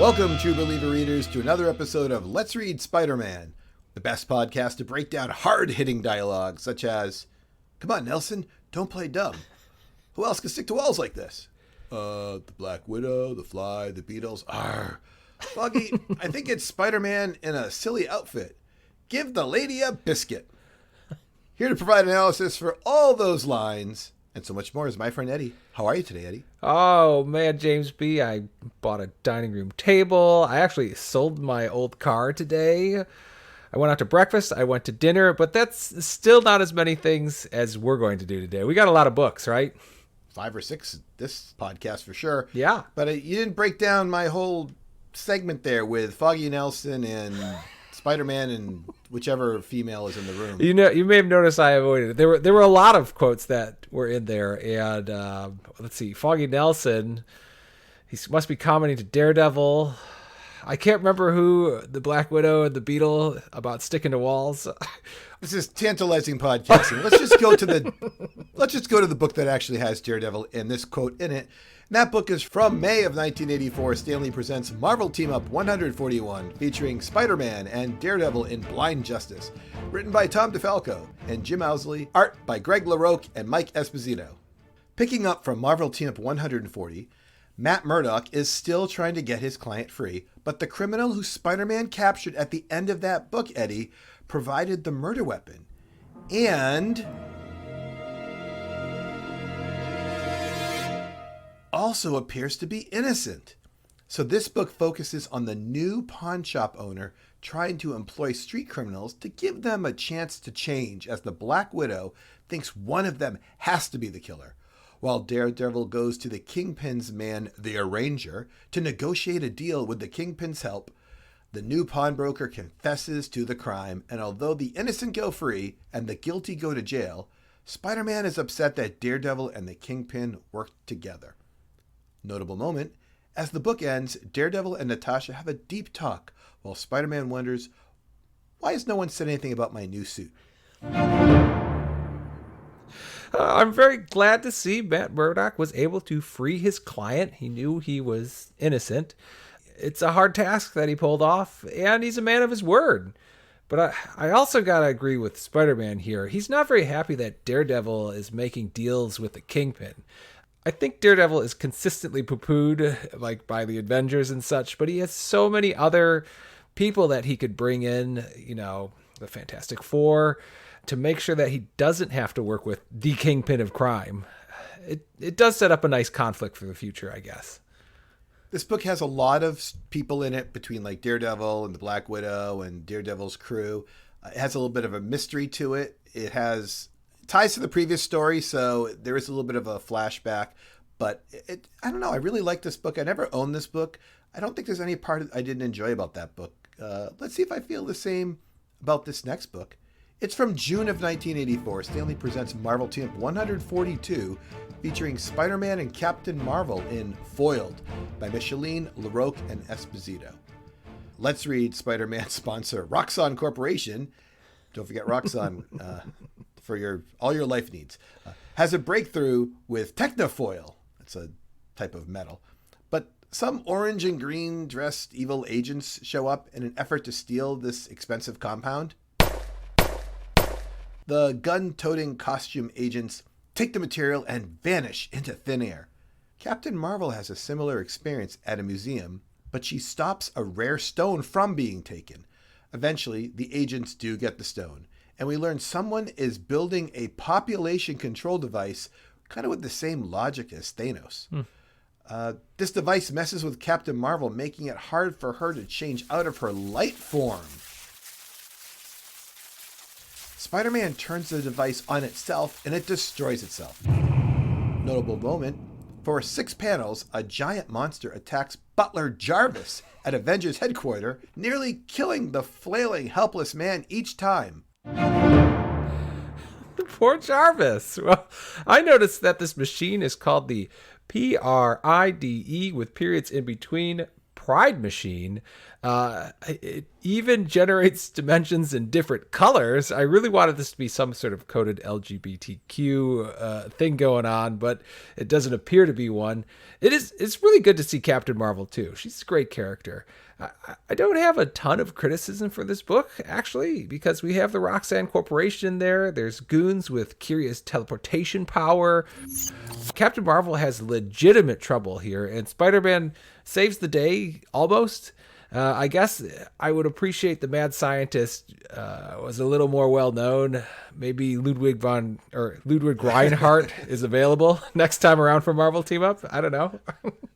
Welcome, True Believer readers, to another episode of Let's Read Spider-Man, the best podcast to break down hard-hitting dialogue, such as, "Come on, Nelson, don't play dumb. Who else can stick to walls like this? The Black Widow, the Fly, the Beatles. Arr. Foggy, I think it's Spider-Man in a silly outfit. Give the lady a biscuit." Here to provide analysis for all those lines and so much more is my friend Eddie. How are you today, Eddie? Oh, man, James B. I bought a dining room table. I actually sold my old car today. I went out to breakfast. I went to dinner, but that's still not as many things as we're going to do today. We got a lot of books, right? 5 or 6 this podcast for sure. Yeah. But you didn't break down my whole segment there with Foggy Nelson and Spider-Man and whichever female is in the room. You know, you may have noticed I avoided it. There were a lot of quotes that were in there, and let's see, Foggy Nelson, he must be commenting to Daredevil. I can't remember who, the Black Widow and the Beetle, about sticking to walls. This is tantalizing podcasting. Let's just go to the book that actually has Daredevil and this quote in it. And that book is from May of 1984. Stanley presents Marvel Team Up 141, featuring Spider-Man and Daredevil in Blind Justice. Written by Tom Defalco and Jim Owsley. Art by Greg Larocque and Mike Esposito. Picking up from Marvel Team Up 140, Matt Murdock is still trying to get his client free, but the criminal who Spider-Man captured at the end of that book, Eddie, provided the murder weapon. And also appears to be innocent. So this book focuses on the new pawn shop owner trying to employ street criminals to give them a chance to change, as the Black Widow thinks one of them has to be the killer, while Daredevil goes to the Kingpin's man, the Arranger, to negotiate a deal with the Kingpin's help. The new pawnbroker confesses to the crime, and although the innocent go free and the guilty go to jail, Spider-Man is upset that Daredevil and the Kingpin worked together. Notable moment, as the book ends, Daredevil and Natasha have a deep talk, while Spider-Man wonders, "Why has no one said anything about my new suit?" I'm very glad to see Matt Murdock was able to free his client. He knew he was innocent. It's a hard task that he pulled off, and he's a man of his word. But I also got to agree with Spider-Man here. He's not very happy that Daredevil is making deals with the Kingpin. I think Daredevil is consistently poo-pooed, like by the Avengers and such, but he has so many other people that he could bring in, you know, the Fantastic Four, to make sure that he doesn't have to work with the Kingpin of crime. It does set up a nice conflict for the future, I guess. This book has a lot of people in it between like Daredevil and the Black Widow and Daredevil's crew. It has a little bit of a mystery to it. It ties to the previous story, so there is a little bit of a flashback. But I don't know. I really like this book. I never owned this book. I don't think there's any part I didn't enjoy about that book. Let's see if I feel the same about this next book. It's from June of 1984. Stanley presents Marvel Team Up 142, featuring Spider-Man and Captain Marvel in Foiled by Michelinie, Larocque, and Esposito. Let's Read Spider-Man sponsor Roxxon Corporation. Don't forget Roxxon for all your life needs. Has a breakthrough with Technofoil. That's a type of metal. But some orange and green dressed evil agents show up in an effort to steal this expensive compound. The gun-toting costume agents take the material and vanish into thin air. Captain Marvel has a similar experience at a museum, but she stops a rare stone from being taken. Eventually, the agents do get the stone, and we learn someone is building a population control device kind of with the same logic as Thanos. This device messes with Captain Marvel, making it hard for her to change out of her light form. Spider-Man turns the device on itself and it destroys itself. Notable moment, for 6 panels, a giant monster attacks Butler Jarvis at Avengers headquarters, nearly killing the flailing, helpless man each time. Poor Jarvis. Well, I noticed that this machine is called the PRIDE with periods in between Pride machine. It even generates dimensions in different colors. I really wanted this to be some sort of coded LGBTQ thing going on, but it doesn't appear to be one. It's really good to see Captain Marvel too. She's a great character. I don't have a ton of criticism for this book, actually, because we have the Roxanne Corporation there. There's goons with curious teleportation power. Captain Marvel has legitimate trouble here, and Spider-Man saves the day, almost. I guess I would appreciate the mad scientist was a little more well known. Maybe Ludwig Reinhardt is available next time around for Marvel Team Up. I don't know.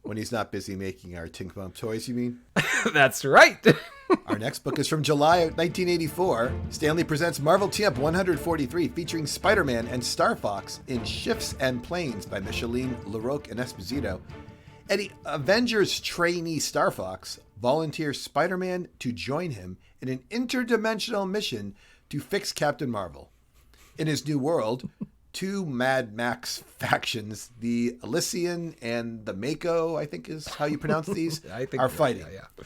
When he's not busy making our Tinkbump toys, you mean? That's right. Our next book is from July of 1984. Stanley presents Marvel Team Up 143, featuring Spider-Man and Starfox in Shifts and Planes by Michelinie, Larocque, and Esposito. Eddie, Avengers trainee Starfox volunteers Spider-Man to join him in an interdimensional mission to fix Captain Marvel. In his new world, two Mad Max factions, the Elysian and the Mako, I think is how you pronounce these, are fighting. Yeah.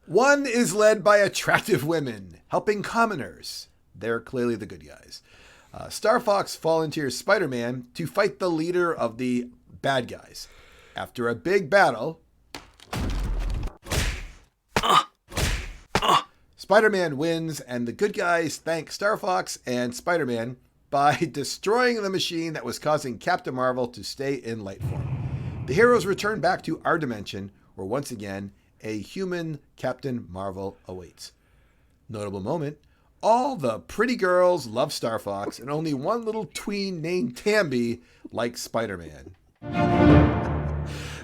One is led by attractive women, helping commoners. They're clearly the good guys. Starfox volunteers Spider-Man to fight the leader of the bad guys. After a big battle, Spider-Man wins, and the good guys thank Starfox and Spider-Man by destroying the machine that was causing Captain Marvel to stay in light form. The heroes return back to our dimension, where once again, a human Captain Marvel awaits. Notable moment, all the pretty girls love Starfox, and only one little tween named Tamby likes Spider-Man.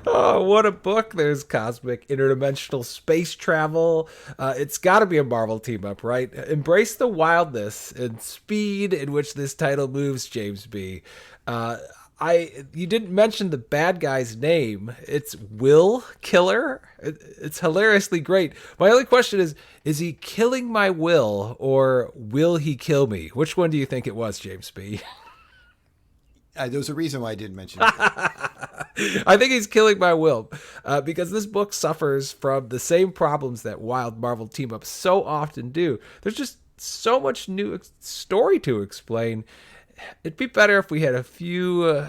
Oh, what a book. There's cosmic interdimensional space travel. It's got to be a Marvel team up, right? Embrace the wildness and speed in which this title moves, James B. You didn't mention the bad guy's name. It's Will Killer. It's hilariously great. My only question is he killing my will, or will he kill me? Which one do you think it was, James B? There was a reason why I didn't mention it. I think he's killing my will because this book suffers from the same problems that wild Marvel team-ups so often do. There's just so much new story to explain. It'd be better if we had a few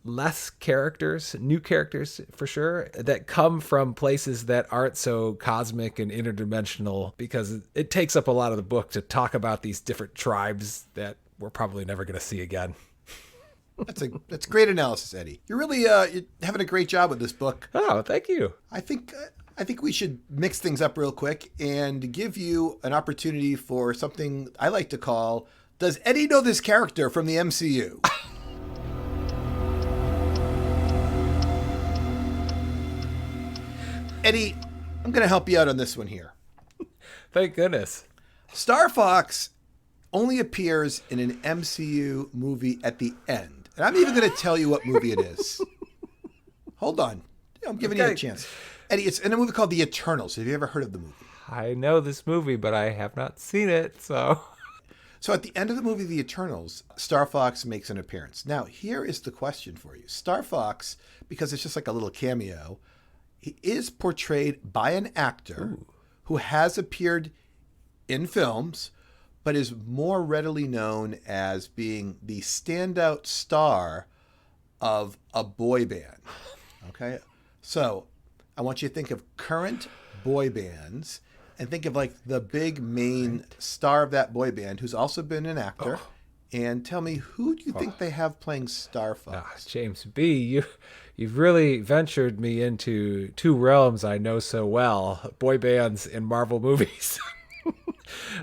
less characters, new characters for sure, that come from places that aren't so cosmic and interdimensional, because it takes up a lot of the book to talk about these different tribes that we're probably never going to see again. That's great analysis, Eddie. You're really you're having a great job with this book. Oh, thank you. I think we should mix things up real quick and give you an opportunity for something I like to call, does Eddie know this character from the MCU? Eddie, I'm going to help you out on this one here. Thank goodness. Starfox only appears in an MCU movie at the end. And I'm even going to tell you what movie it is. Hold on. I'm giving you a chance. Eddie, it's in a movie called The Eternals. Have you ever heard of the movie? I know this movie, but I have not seen it, so... So at the end of the movie The Eternals, Starfox makes an appearance. Now, here is the question for you. Starfox, because it's just like a little cameo, he is portrayed by an actor who has appeared in films, but is more readily known as being the standout star of a boy band. Okay? So I want you to think of current boy bands and think of like the big main star of that boy band who's also been an actor. And tell me, who do you think they have playing Starfox? James B., you've really ventured me into two realms I know so well, boy bands and Marvel movies.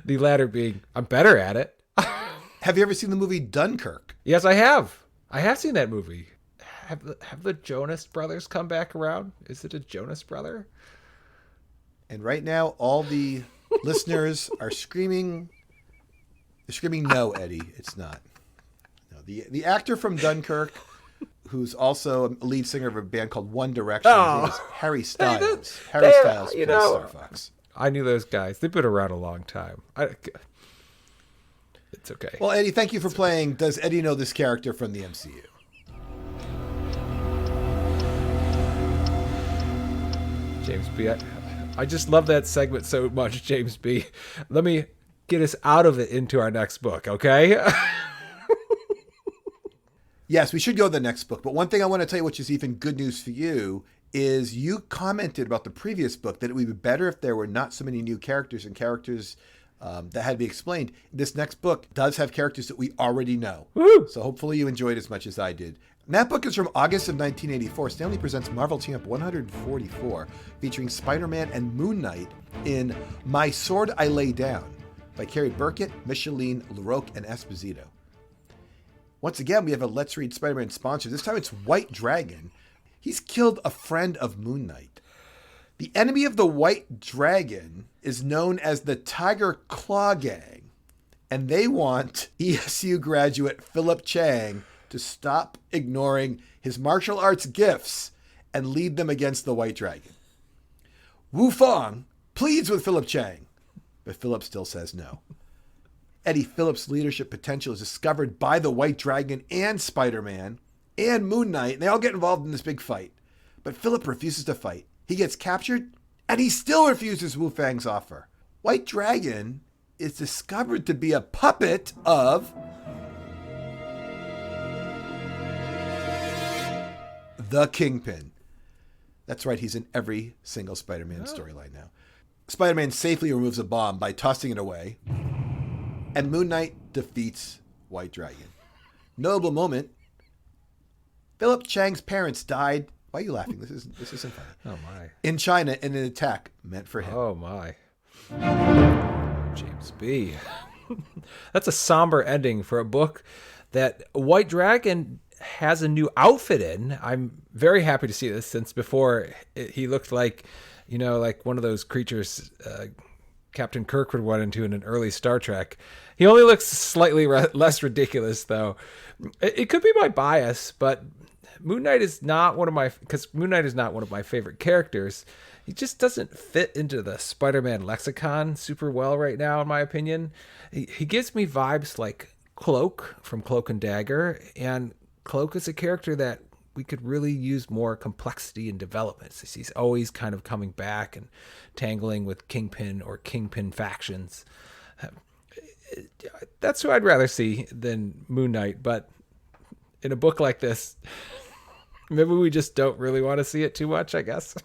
The latter being, I'm better at it. Have you ever seen the movie Dunkirk? Yes, I have. I have seen that movie. Have the Jonas Brothers come back around? Is it a Jonas brother? And right now, all the listeners are screaming. They're screaming, no, Eddie, it's not. No, the actor from Dunkirk, who's also a lead singer of a band called One Direction, his name is Harry Styles. Harry Styles plays Starfox. I knew those guys. They've been around a long time. It's okay. Well, Eddie, thank you for playing Does Eddie Know This Character from the MCU? James B., I just love that segment so much, James B. Let me get us out of it into our next book, okay? Yes, we should go to the next book. But one thing I want to tell you, which is even good news for you, is you commented about the previous book that it would be better if there were not so many new characters and characters that had to be explained. This next book does have characters that we already know. Woo! So hopefully you enjoyed as much as I did. And that book is from August of 1984. Stanley presents Marvel Team Up 144, featuring Spider-Man and Moon Knight in My Sword I Lay Down by Cary, Burkett, Michelinie, Larocque, and Esposito. Once again, we have a Let's Read Spider-Man sponsor. This time it's White Dragon. He's killed a friend of Moon Knight. The enemy of the White Dragon is known as the Tiger Claw Gang, and they want ESU graduate Philip Chang to stop ignoring his martial arts gifts and lead them against the White Dragon. Wu Fong pleads with Philip Chang, but Philip still says no. Eddie Phillips' leadership potential is discovered by the White Dragon and Spider-Man and Moon Knight, and they all get involved in this big fight. But Philip refuses to fight. He gets captured, and he still refuses Wu Fang's offer. White Dragon is discovered to be a puppet of the Kingpin. That's right, he's in every single Spider-Man storyline now. Spider-Man safely removes a bomb by tossing it away, and Moon Knight defeats White Dragon. Notable moment, Philip Chang's parents died. Why are you laughing? This isn't funny. Oh, my. In China in an attack meant for him. Oh, my. James B. That's a somber ending for a book that White Dragon has a new outfit in. I'm very happy to see this, since before he looked like, like one of those creatures Captain Kirk would run into in an early Star Trek. He only looks slightly less ridiculous, though. It could be my bias, but Moon Knight is not one of my favorite characters. He just doesn't fit into the Spider-Man lexicon super well right now, in my opinion. He gives me vibes like Cloak from Cloak and Dagger, and Cloak is a character that we could really use more complexity and development. He's always kind of coming back and tangling with Kingpin or Kingpin factions. That's who I'd rather see than Moon Knight, but in a book like this, maybe we just don't really want to see it too much, I guess.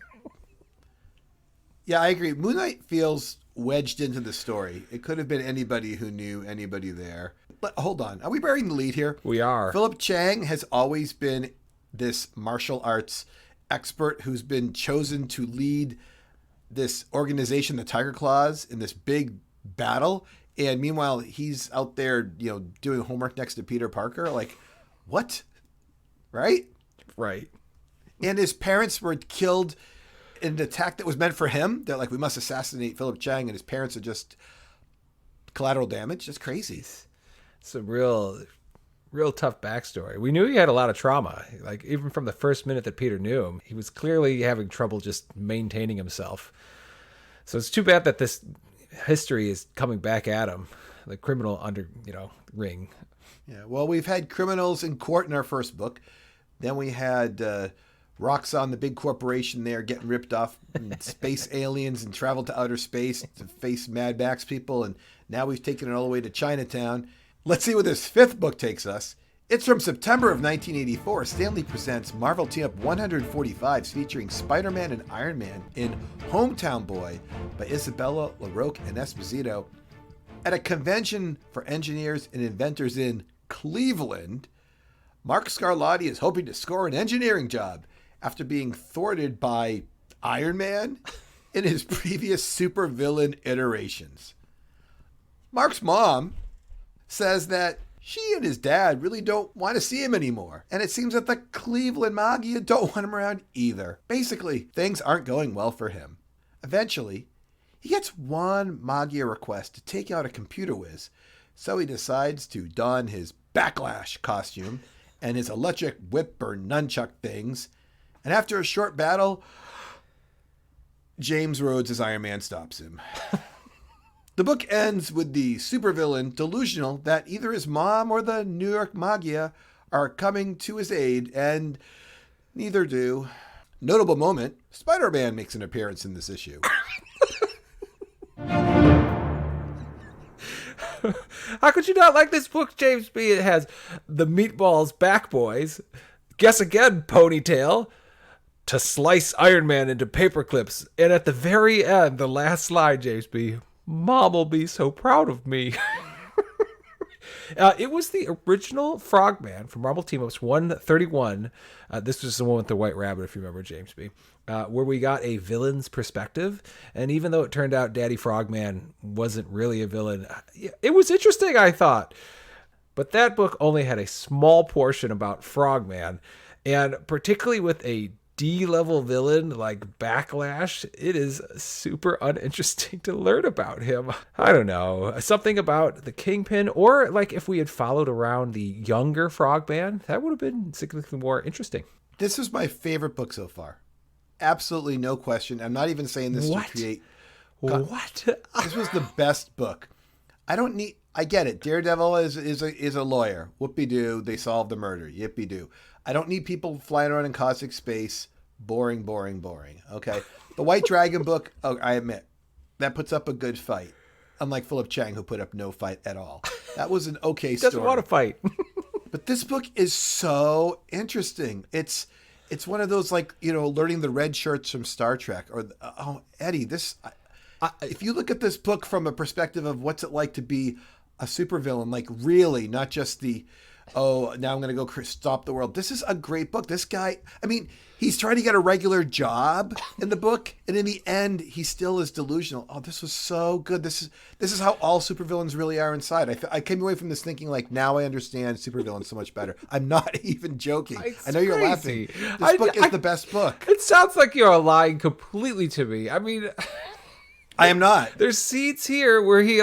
Yeah, I agree. Moon Knight feels wedged into the story. It could have been anybody who knew anybody there. But hold on. Are we burying the lead here? We are. Philip Chang has always been this martial arts expert who's been chosen to lead this organization, the Tiger Claws, in this big battle. And meanwhile, he's out there, doing homework next to Peter Parker. Like, what? Right? Right. And his parents were killed in an attack that was meant for him. They're like, we must assassinate Philip Chang, and his parents are just collateral damage. That's crazy. It's a real tough backstory. We knew he had a lot of trauma. Like, even from the first minute that Peter knew him, he was clearly having trouble just maintaining himself. So it's too bad that this history is coming back at him, the criminal ring. Yeah, well, we've had criminals in court in our first book. Then we had Roxxon, the big corporation there, getting ripped off space aliens and traveled to outer space to face Mad Max people. And now we've taken it all the way to Chinatown. Let's see where this fifth book takes us. It's from September of 1984. Stanley presents Marvel Team Up 145, featuring Spider-Man and Iron Man in Hometown Boy by Isabella, Larocque, and Esposito. At a convention for engineers and inventors in Cleveland, Mark Scarlatti is hoping to score an engineering job after being thwarted by Iron Man in his previous supervillain iterations. Mark's mom says that she and his dad really don't want to see him anymore, and it seems that the Cleveland Magia don't want him around either. Basically, things aren't going well for him. Eventually, he gets one Magia request to take out a computer whiz, so he decides to don his Backlash costume and his electric whip or nunchuck things, and after a short battle, James Rhodes as Iron Man stops him. The book ends with the supervillain delusional that either his mom or the New York Magia are coming to his aid, and neither do. Notable moment, Spider-Man makes an appearance in this issue. How could you not like this book, James B? It has the Meatballs Back Boys, Guess Again Ponytail, to slice Iron Man into paper clips, and at the very end, the last slide, James B, Mom will be so proud of me. It was the original Frogman from Marvel Team-Ups 131. This was the one with the White Rabbit, if you remember, James B. Where we got a villain's perspective. And even though it turned out Daddy Frogman wasn't really a villain, it was interesting, I thought. But that book only had a small portion about Frogman. And particularly with a D-level villain like Backlash, it is super uninteresting to learn about him. I don't know. Something about the Kingpin, or like if we had followed around the younger Frogman, that would have been significantly more interesting. This is my favorite book so far. Absolutely no question. I'm not even saying this to create... What? This was the best book. I get it. Daredevil is a lawyer. Whoopie-doo. They solved the murder. Yippee-doo. I don't need people flying around in cosmic space. Boring, boring, boring. Okay. The White Dragon book, I admit, that puts up a good fight. Unlike Philip Chang, who put up no fight at all. That was an okay story. Doesn't want to fight. But this book is so interesting. It's one of those, like, learning the red shirts from Star Trek. Or, Eddie, if you look at this book from a perspective of what's it like to be a supervillain, like really, not just now I'm going to go stop the world. This is a great book. This guy, he's trying to get a regular job in the book, and in the end, he still is delusional. Oh, this was so good. This is how all supervillains really are inside. I came away from this thinking, like, now I understand supervillains so much better. I'm not even joking. It's I know you're crazy. laughing. This book is the best book. It sounds like you're lying completely to me. I am not. There's scenes here where he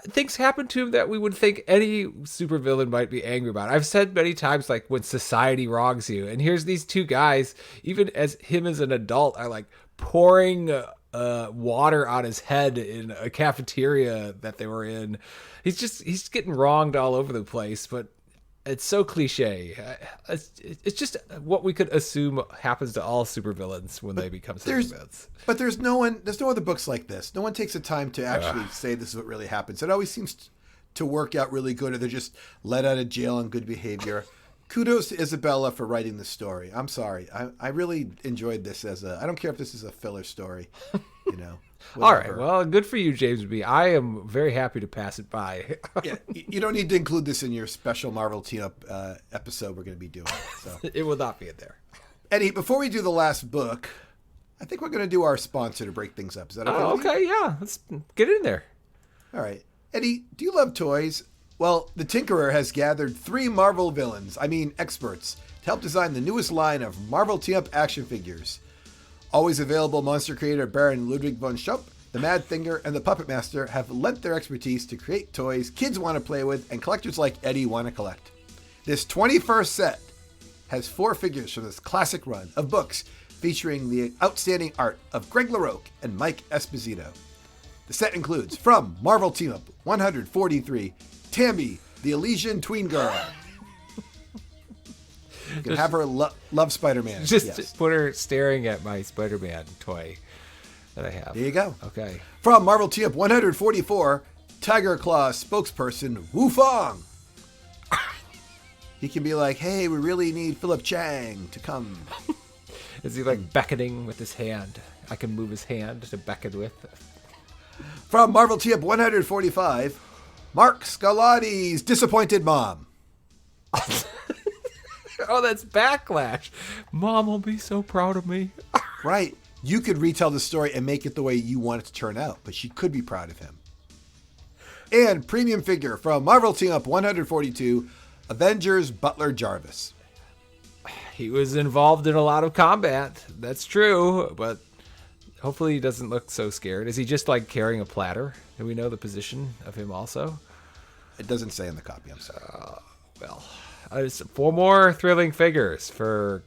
things happen to him that we would think any supervillain might be angry about. I've said many times, like, when society wrongs you, and here's these two guys, even as him as an adult, are like pouring water on his head in a cafeteria that they were in. He's getting wronged all over the place, but it's so cliche. It's just what we could assume happens to all supervillains when they become supervillains. But there's no other books like this. No one takes the time to actually say this is what really happens. It always seems to work out really good, or they're just let out of jail on good behavior. Kudos to Isabella for writing this story. I'm sorry. I really enjoyed this I don't care if this is a filler story, All right. Well, good for you, James B. I am very happy to pass it by. Yeah, you don't need to include this in your special Marvel Team-Up episode we're going to be doing. So. It will not be in there. Eddie, before we do the last book, I think we're going to do our sponsor to break things up. Is that okay? Okay, yeah. Let's get in there. All right. Eddie, do you love toys? Well, the Tinkerer has gathered 3 Marvel villains, experts, to help design the newest line of Marvel Team-Up action figures. Always available monster creator Baron Ludwig von Schupp, the Mad Finger, and the Puppet Master have lent their expertise to create toys kids want to play with and collectors like Eddie want to collect. This 21st set has 4 figures from this classic run of books featuring the outstanding art of Greg Larocque and Mike Esposito. The set includes, from Marvel Team-Up 143, Tammy, the Elysian Tween Girl. You can have her love Spider-Man. Just put her staring at my Spider-Man toy that I have. There you go. Okay. From Marvel Team-Up 144, Tiger Claw spokesperson Wu Fong. He can be like, hey, we really need Philip Chang to come. Is he beckoning with his hand? I can move his hand to beckon with. From Marvel Team-Up 145, Mark Scalatti's disappointed mom. Oh, that's Backlash. Mom will be so proud of me. Right. You could retell the story and make it the way you want it to turn out, but she could be proud of him. And premium figure from Marvel Team-Up 142, Avengers Butler Jarvis. He was involved in a lot of combat. That's true, but hopefully he doesn't look so scared. Is he just carrying a platter? Do we know the position of him also? It doesn't say in the copy, I'm sorry. Well, 4 more thrilling figures for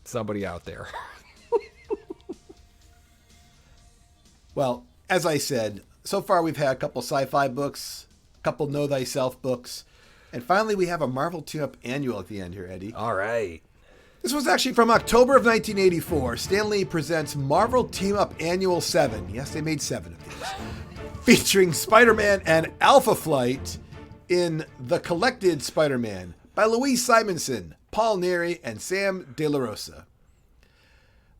somebody out there. Well, as I said, so far we've had a couple sci-fi books, a couple Know Thyself books, and finally we have a Marvel Team-Up annual at the end here, Eddie. All right. This was actually from October of 1984. Stan Lee presents Marvel Team Up Annual 7. Yes, they made 7 of these. Featuring Spider-Man and Alpha Flight in The Collected Spider-Man by Louise Simonson, Paul Neary, and Sam De La Rosa.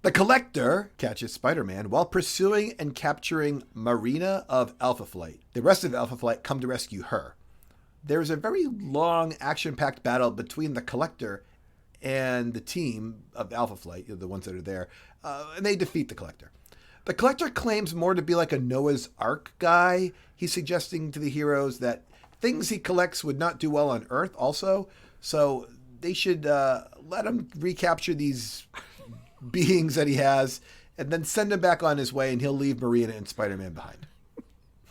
The Collector catches Spider-Man while pursuing and capturing Marina of Alpha Flight. The rest of Alpha Flight come to rescue her. There's a very long, action-packed battle between the Collector and the team of Alpha Flight, the ones that are there, and they defeat the Collector. The Collector claims more to be like a Noah's Ark guy. He's suggesting to the heroes that things he collects would not do well on Earth also, so they should let him recapture these beings that he has and then send him back on his way, and he'll leave Marina and Spider-Man behind.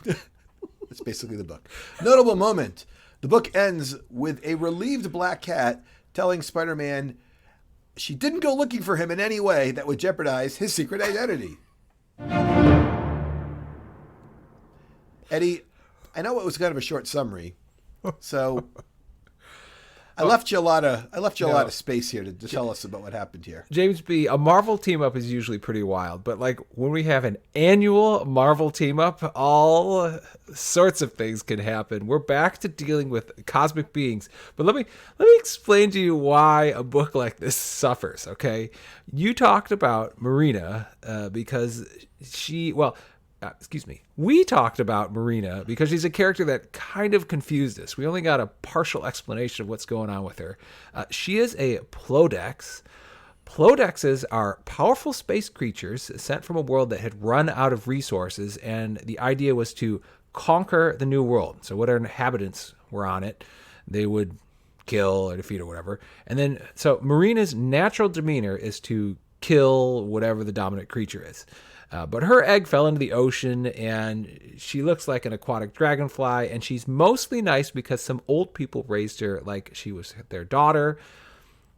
That's basically the book. Notable moment. The book ends with a relieved Black Cat telling Spider-Man she didn't go looking for him in any way that would jeopardize his secret identity. Eddie, I know it was kind of a short summary, so I left you a lot of space here to tell us about what happened here. James B., a Marvel team-up is usually pretty wild, but like when we have an annual Marvel team-up, all sorts of things can happen. We're back to dealing with cosmic beings. But let me explain to you why a book like this suffers, okay? You talked about Marina because we talked about Marina because she's a character that kind of confused us. We only got a partial explanation of what's going on with her. She is a Plodex. Plodexes are powerful space creatures sent from a world that had run out of resources, and the idea was to conquer the new world. So whatever inhabitants were on it, they would kill or defeat or whatever. And then, so Marina's natural demeanor is to kill whatever the dominant creature is. But her egg fell into the ocean, and she looks like an aquatic dragonfly, and she's mostly nice because some old people raised her like she was their daughter.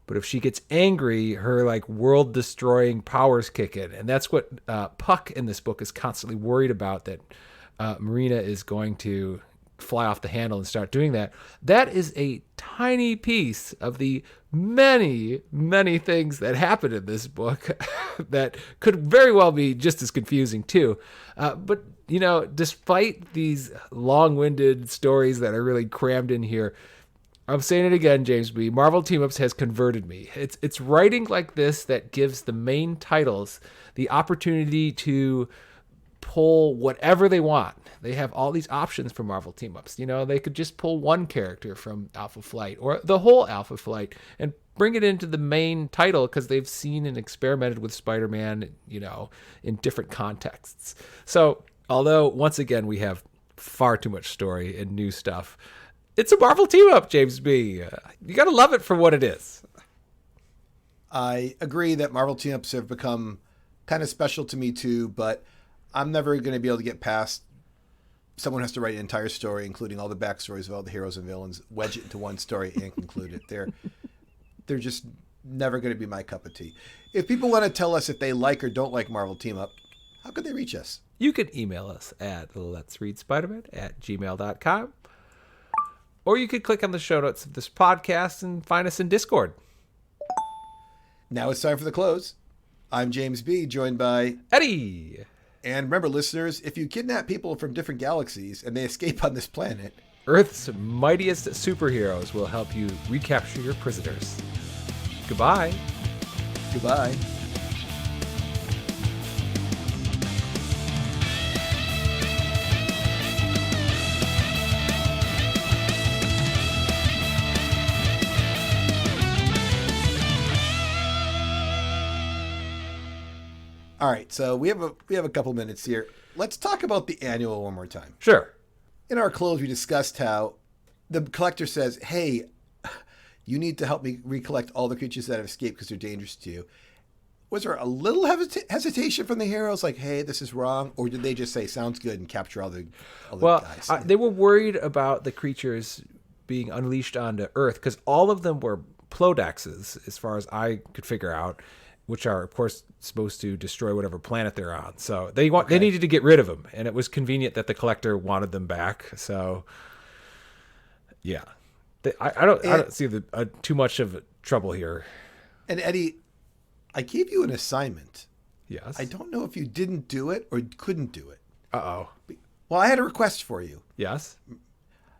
But if she gets angry, her like world-destroying powers kick in, and that's what Puck in this book is constantly worried about, that Marina is going to fly off the handle and start doing that. That is a tiny piece of the many, many things that happen in this book that could very well be just as confusing too. But, you know, despite these long-winded stories that are really crammed in here, I'm saying it again, James B., Marvel Team-Ups has converted me. It's writing like this that gives the main titles the opportunity to pull whatever they want. They have all these options for Marvel team-ups. You know, they could just pull one character from Alpha Flight or the whole Alpha Flight and bring it into the main title because they've seen and experimented with Spider-Man, you know, in different contexts. So, although, once again, we have far too much story and new stuff, it's a Marvel team-up, James B. You gotta love it for what it is. I agree that Marvel team-ups have become kind of special to me too, but I'm never going to be able to get past someone has to write an entire story, including all the backstories of all the heroes and villains, wedge it into one story and conclude it. They're just never going to be my cup of tea. If people want to tell us if they like or don't like Marvel Team Up, how could they reach us? You could email us at letsreadspiderman@gmail.com, or you could click on the show notes of this podcast and find us in Discord. Now it's time for the close. I'm James B., joined by Eddie. And remember, listeners, if you kidnap people from different galaxies and they escape on this planet, Earth's mightiest superheroes will help you recapture your prisoners. Goodbye. Goodbye. All right, so we have a couple minutes here. Let's talk about the annual one more time. Sure. In our close, we discussed how the collector says, hey, you need to help me recollect all the creatures that have escaped because they're dangerous to you. Was there a little hesitation from the heroes, like, hey, this is wrong? Or did they just say, sounds good, and capture all the guys? They were worried about the creatures being unleashed onto Earth because all of them were Plodexes, as far as I could figure out, which are, of course, supposed to destroy whatever planet they're on. So they needed to get rid of them, and it was convenient that the collector wanted them back. So, yeah, I don't see too much of trouble here. And Eddie, I gave you an assignment. Yes. I don't know if you didn't do it or couldn't do it. Uh-oh. Well, I had a request for you. Yes.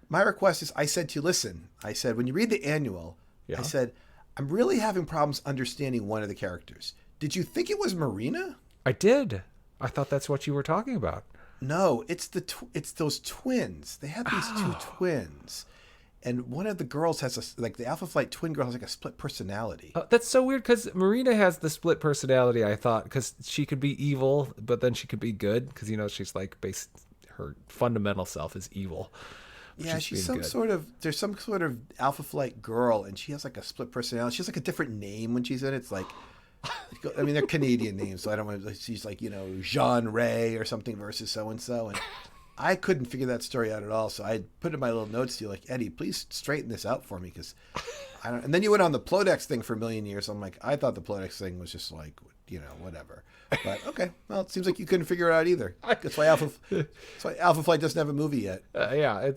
My request is, I said to you, listen, I said, when you read the annual, Yeah. I said, I'm really having problems understanding one of the characters. Did you think it was Marina? I did. I thought that's what you were talking about. No, it's it's those twins. They have these two twins. And one of the girls has the Alpha Flight twin girl has like a split personality. That's so weird because Marina has the split personality, I thought, because she could be evil, but then she could be good because, she's like her fundamental self is evil. Yeah, she's there's some sort of Alpha Flight girl, and she has like a split personality. She has like a different name when she's in it. It's like, I mean, they're Canadian names, so I don't know. She's like, Jean Ray or something versus so-and-so. And I couldn't figure that story out at all. So I put in my little notes to you, like, Eddie, please straighten this out for me. Because I don't, and then you went on the Plodex thing for a million years. I'm like, I thought the Plodex thing was just like, whatever. But okay, well, it seems like you couldn't figure it out either. That's why Alpha Flight doesn't have a movie yet. Yeah,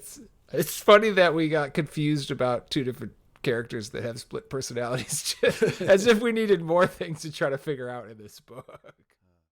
it's funny that we got confused about two different characters that have split personalities, as if we needed more things to try to figure out in this book.